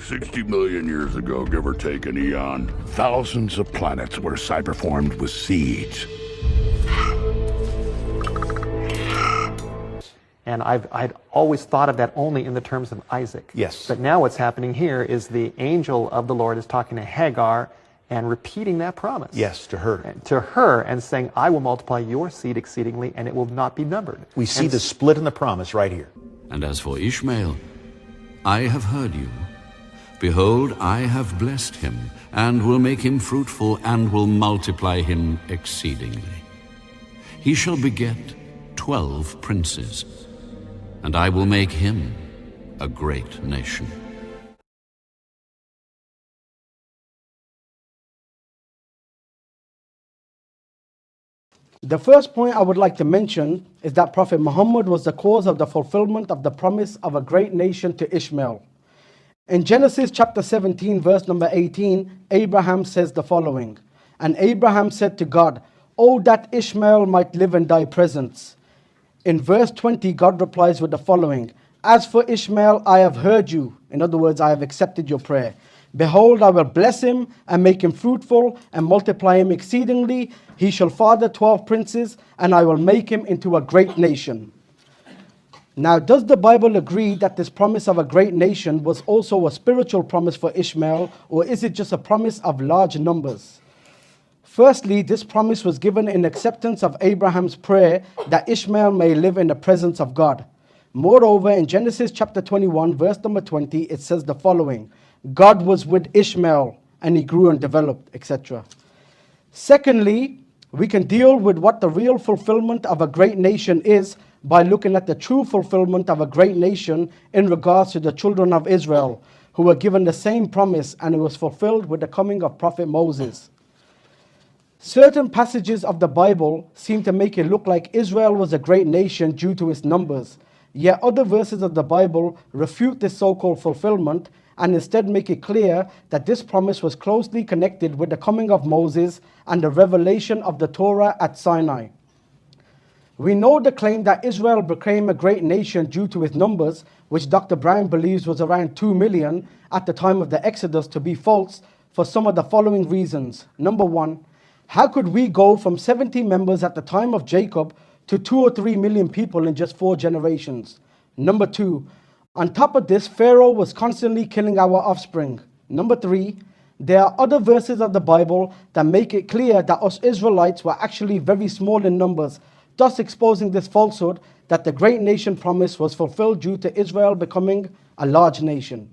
60 million years ago, give or take an eon. Thousands of planets were cyberformed with seeds. And I'd always thought of that only in the terms of Isaac. Yes. But now what's happening here is the angel of the Lord is talking to Hagar and repeating that promise. Yes, to her. To her, and saying, I will multiply your seed exceedingly, and it will not be numbered. We see the split in the promise right here. And as for Ishmael, I have heard you. Behold, I have blessed him, and will make him fruitful, and will multiply him exceedingly. He shall beget 12 princes, and I will make him a great nation. The first point I would like to mention is that Prophet Muhammad was the cause of the fulfillment of the promise of a great nation to Ishmael. In Genesis chapter 17, verse number 18, Abraham says the following, And Abraham said to God, Oh, that Ishmael might live in thy presence. In verse 20, God replies with the following, As for Ishmael, I have heard you. In other words, I have accepted your prayer. Behold, I will bless him and make him fruitful and multiply him exceedingly. He shall father 12 princes, and I will make him into a great nation. Now, does the Bible agree that this promise of a great nation was also a spiritual promise for Ishmael, or is it just a promise of large numbers? Firstly, this promise was given in acceptance of Abraham's prayer that Ishmael may live in the presence of God. Moreover, in Genesis chapter 21, verse number 20, it says the following, God was with Ishmael, and he grew and developed, etc. Secondly, we can deal with what the real fulfillment of a great nation is by looking at the true fulfillment of a great nation in regards to the children of Israel, who were given the same promise, and it was fulfilled with the coming of Prophet Moses. Certain passages of the Bible seem to make it look like Israel was a great nation due to its numbers, yet other verses of the Bible refute this so-called fulfillment and instead make it clear that this promise was closely connected with the coming of Moses and the revelation of the Torah at Sinai. We know the claim that Israel became a great nation due to its numbers, which Dr. Brown believes was around 2 million at the time of the Exodus, to be false for some of the following reasons. Number one, how could we go from 70 members at the time of Jacob to 2 or 3 million people in just 4 generations? Number two, on top of this, Pharaoh was constantly killing our offspring. Number three, there are other verses of the Bible that make it clear that us Israelites were actually very small in numbers, thus exposing this falsehood that the great nation promise was fulfilled due to Israel becoming a large nation.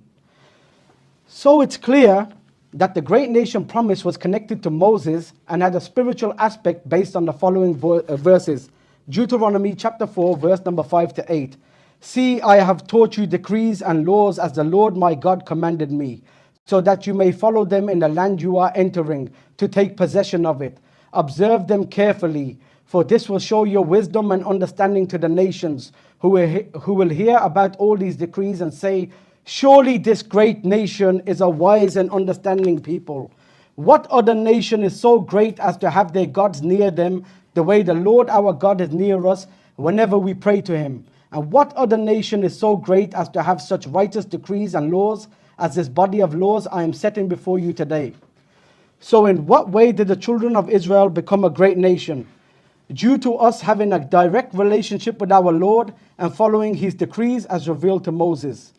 So it's clear that the great nation promise was connected to Moses and had a spiritual aspect based on the following verses. Deuteronomy chapter 4, verse number 5 to 8. See, I have taught you decrees and laws as the Lord my God commanded me, so that you may follow them in the land you are entering, to take possession of it. Observe them carefully, for this will show your wisdom and understanding to the nations, who will hear about all these decrees and say, surely this great nation is a wise and understanding people. What other nation is so great as to have their gods near them, the way the Lord our God is near us whenever we pray to him? And what other nation is so great as to have such righteous decrees and laws as this body of laws I am setting before you today? So in what way did the children of Israel become a great nation? Due to us having a direct relationship with our Lord and following his decrees as revealed to Moses.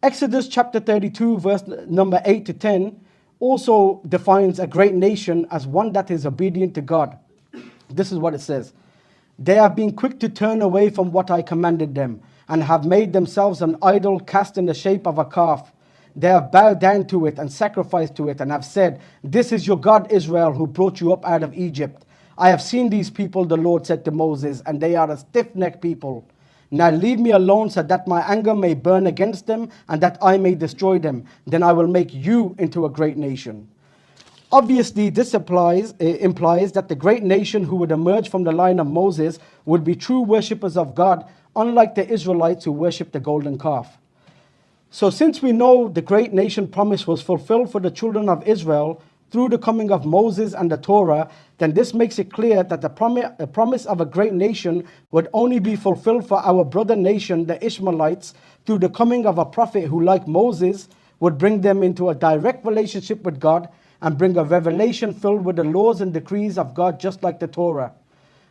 Exodus chapter 32, verse number 8 to 10 also defines a great nation as one that is obedient to God. This is what it says. They have been quick to turn away from what I commanded them, and have made themselves an idol cast in the shape of a calf. They have bowed down to it and sacrificed to it, and have said, This is your God Israel, who brought you up out of Egypt. I have seen these people, the Lord said to Moses, and they are a stiff-necked people. Now leave me alone, so that my anger may burn against them, and that I may destroy them. Then I will make you into a great nation. Obviously, this implies that the great nation who would emerge from the line of Moses would be true worshippers of God, unlike the Israelites who worshipped the golden calf. So since we know the great nation promise was fulfilled for the children of Israel through the coming of Moses and the Torah, then this makes it clear that the promise of a great nation would only be fulfilled for our brother nation, the Ishmaelites, through the coming of a prophet who, like Moses, would bring them into a direct relationship with God and bring a revelation filled with the laws and decrees of God, just like the Torah.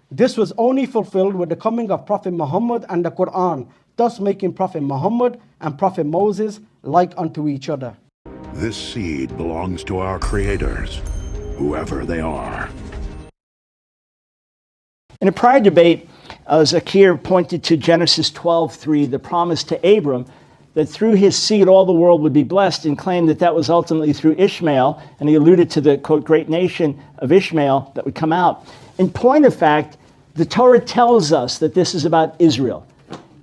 This was only fulfilled with the coming of Prophet Muhammad and the Quran, thus making Prophet Muhammad and Prophet Moses like unto each other. This seed belongs to our creators, whoever they are. In a prior debate, Zakir pointed to Genesis 12:3, the promise to Abram that through his seed all the world would be blessed, and claimed that that was ultimately through Ishmael, and he alluded to the, quote, great nation of Ishmael that would come out. In point of fact, the Torah tells us that this is about Israel.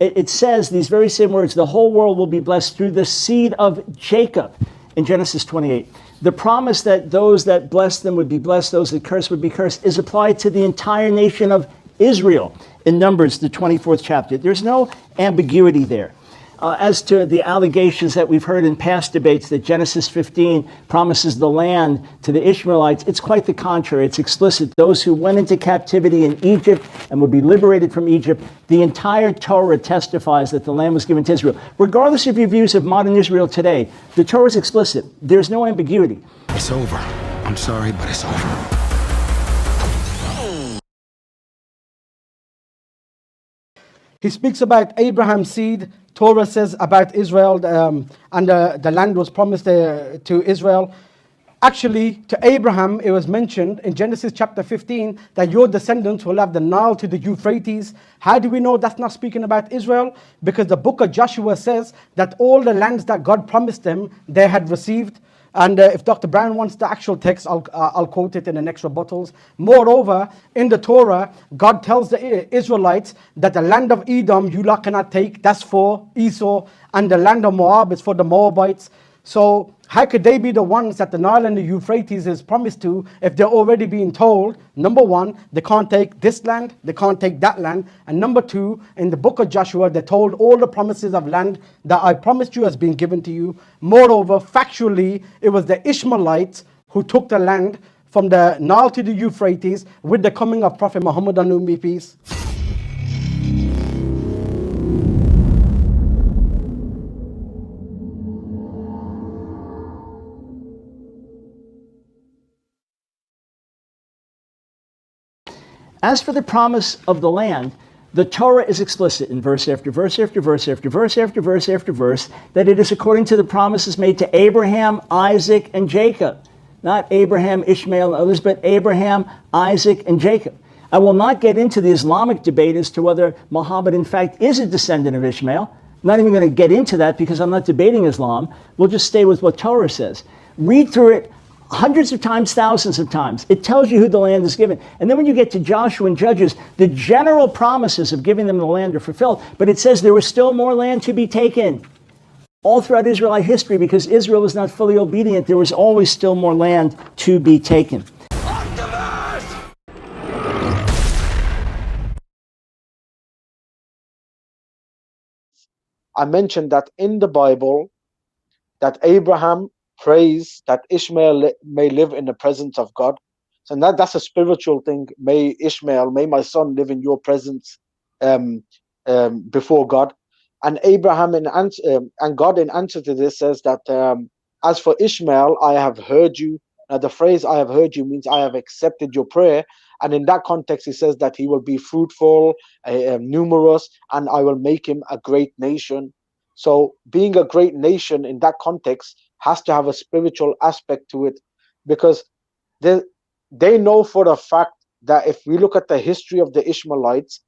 It says these very same words, the whole world will be blessed through the seed of Jacob in Genesis 28. The promise that those that bless them would be blessed, those that curse would be cursed, is applied to the entire nation of Israel in Numbers, the 24th chapter. There's no ambiguity there. As to the allegations that we've heard in past debates that Genesis 15 promises the land to the Ishmaelites, it's quite the contrary. It's explicit. Those who went into captivity in Egypt and would be liberated from Egypt, the entire Torah testifies that the land was given to Israel. Regardless of your views of modern Israel today, the Torah is explicit. There's no ambiguity. It's over. I'm sorry, but it's over. He speaks about Abraham's seed. Torah says about Israel, and the land was promised to Israel. Actually, to Abraham, it was mentioned in Genesis chapter 15 that your descendants will have the Nile to the Euphrates. How do we know that's not speaking about Israel? Because the book of Joshua says that all the lands that God promised them, they had received. And if Dr. Brown wants the actual text, I'll quote it in the next rebuttals. Moreover, in the Torah, God tells the Israelites that the land of Edom you lot cannot take, that's for Esau, and the land of Moab is for the Moabites. So how could they be the ones that the Nile and the Euphrates is promised to if they're already being told, number one, they can't take this land, they can't take that land, and number two, in the book of Joshua, they're told all the promises of land that I promised you has been given to you. Moreover, factually, it was the Ishmaelites who took the land from the Nile to the Euphrates with the coming of Prophet Muhammad on whom be peace. As for the promise of the land, the Torah is explicit in verse after verse after verse after verse after verse after verse that it is according to the promises made to Abraham, Isaac, and Jacob. Not Abraham, Ishmael, and others, but Abraham, Isaac, and Jacob. I will not get into the Islamic debate as to whether Muhammad in fact is a descendant of Ishmael. I'm not even going to get into that because I'm not debating Islam. We'll just stay with what Torah says. Read through it hundreds of times, thousands of times. It tells you who the land is given. And then when you get to Joshua and Judges, the general promises of giving them the land are fulfilled. But it says there was still more land to be taken. All throughout Israelite history, because Israel was not fully obedient, there was always still more land to be taken. I mentioned that in the Bible, that Abraham prays that Ishmael may live in the presence of God. So that's a spiritual thing. May Ishmael, may my son live in your presence before God. And Abraham and God in answer to this says that as for Ishmael, I have heard you. Now the phrase I have heard you means I have accepted your prayer. And in that context, he says that he will be fruitful, numerous, and I will make him a great nation. So being a great nation in that context has to have a spiritual aspect to it, because they know for a fact that if we look at the history of the Ishmaelites,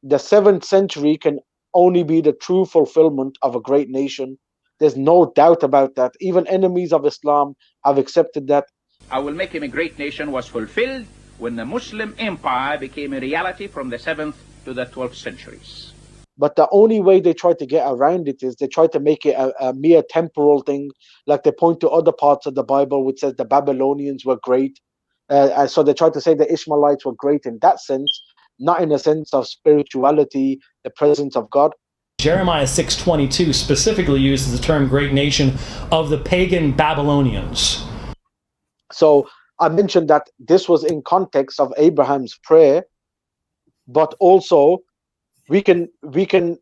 the 7th century can only be the true fulfillment of a great nation. There's no doubt about that. Even enemies of Islam have accepted that. I will make him a great nation was fulfilled when the Muslim empire became a reality from the 7th to the 12th centuries. But the only way they try to get around it is they try to make it a mere temporal thing. Like they point to other parts of the Bible which says the Babylonians were great. So they try to say the Ishmaelites were great in that sense, not in a sense of spirituality, the presence of God. Jeremiah 6:22 specifically uses the term great nation of the pagan Babylonians. So I mentioned that this was in context of Abraham's prayer, but also we can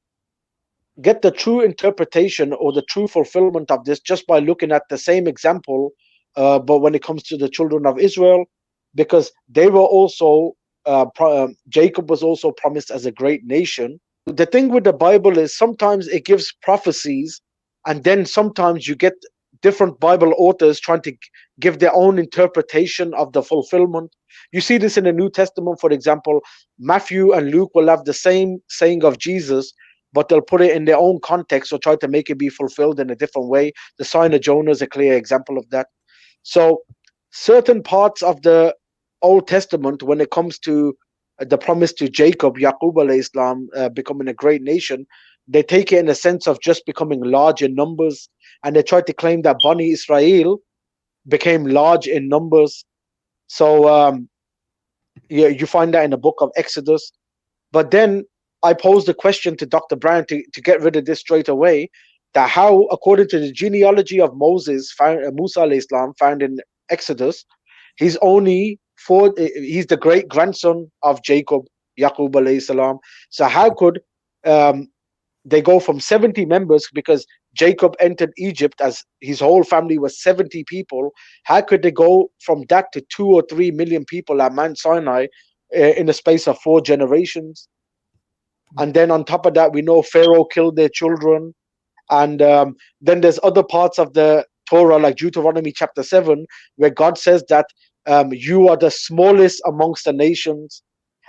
get the true interpretation or the true fulfillment of this just by looking at the same example, but when it comes to the children of Israel, because they were also, Jacob was also promised as a great nation. The thing with the Bible is sometimes it gives prophecies, and then sometimes you get different Bible authors trying to give their own interpretation of the fulfillment. You see this in the New Testament, for example. Matthew and Luke will have the same saying of Jesus, but they'll put it in their own context or try to make it be fulfilled in a different way. The sign of Jonah is a clear example of that. So certain parts of the Old Testament, when it comes to the promise to Jacob, Yaqub alayhi salam, becoming a great nation, they take it in a sense of just becoming large in numbers, and they try to claim that Bani Israel became large in numbers. So yeah, you find that in the book of Exodus. But then I posed the question to Dr. Brown to get rid of this straight away, that how, according to the genealogy of Moses, Musa alayhi salam, found in Exodus, he's the great grandson of Jacob, Yaqub alayhi salam. So how could they go from 70 members, because Jacob entered Egypt as his whole family was 70 people. How could they go from that to 2 or 3 million people at Mount Sinai in the space of 4 generations? And then on top of that, we know Pharaoh killed their children. And then there's other parts of the Torah, like Deuteronomy chapter 7, where God says that you are the smallest amongst the nations.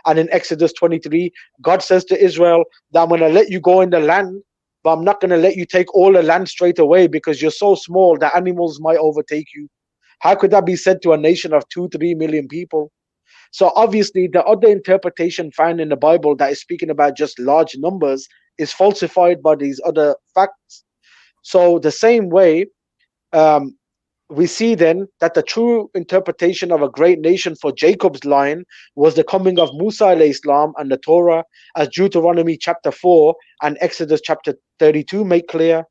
And in Exodus 23, God says to Israel that I'm going to let you go in the land, but I'm not going to let you take all the land straight away because you're so small that animals might overtake you. How could that be said to a nation of 2-3 million people? So obviously the other interpretation found in the Bible that is speaking about just large numbers is falsified by these other facts. So the same way, we see then that the true interpretation of a great nation for Jacob's line was the coming of Musa alayhi salam and the Torah, as Deuteronomy chapter 4 and Exodus chapter 32 make clear.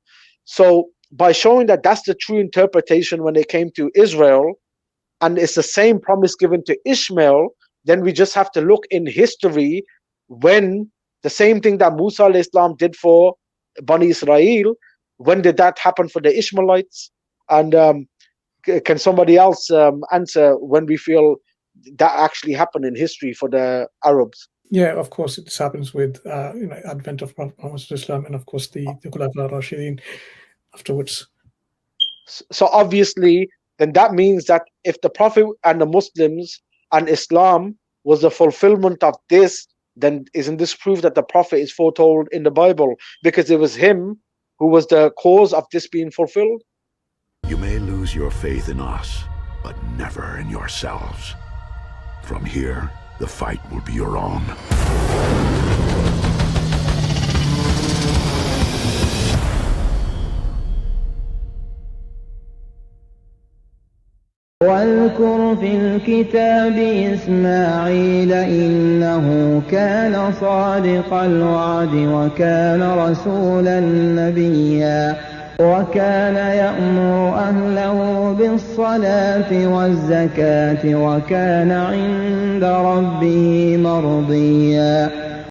So by showing that that's the true interpretation when it came to Israel, and it's the same promise given to Ishmael, then we just have to look in history when the same thing that Musa alayhi salam did for Bani Israel, when did that happen for the Ishmaelites? And can somebody else answer when we feel that actually happened in history for the Arabs? Yeah, of course, this happens with advent of Prophet Muhammad Islam, and of course the Khulafa Rashidin afterwards. So obviously, then that means that if the Prophet and the Muslims and Islam was the fulfillment of this, then isn't this proof that the Prophet is foretold in the Bible? Because it was him who was the cause of this being fulfilled. You may lose your faith in us, but never in yourselves. From here, the fight will be your own. واذكر في الكتاب إسماعيل إنه كان صادق الوعد وكان رسولا نبيا وكان يأمر أهله بالصلاة والزكاة وكان عند ربه مرضيا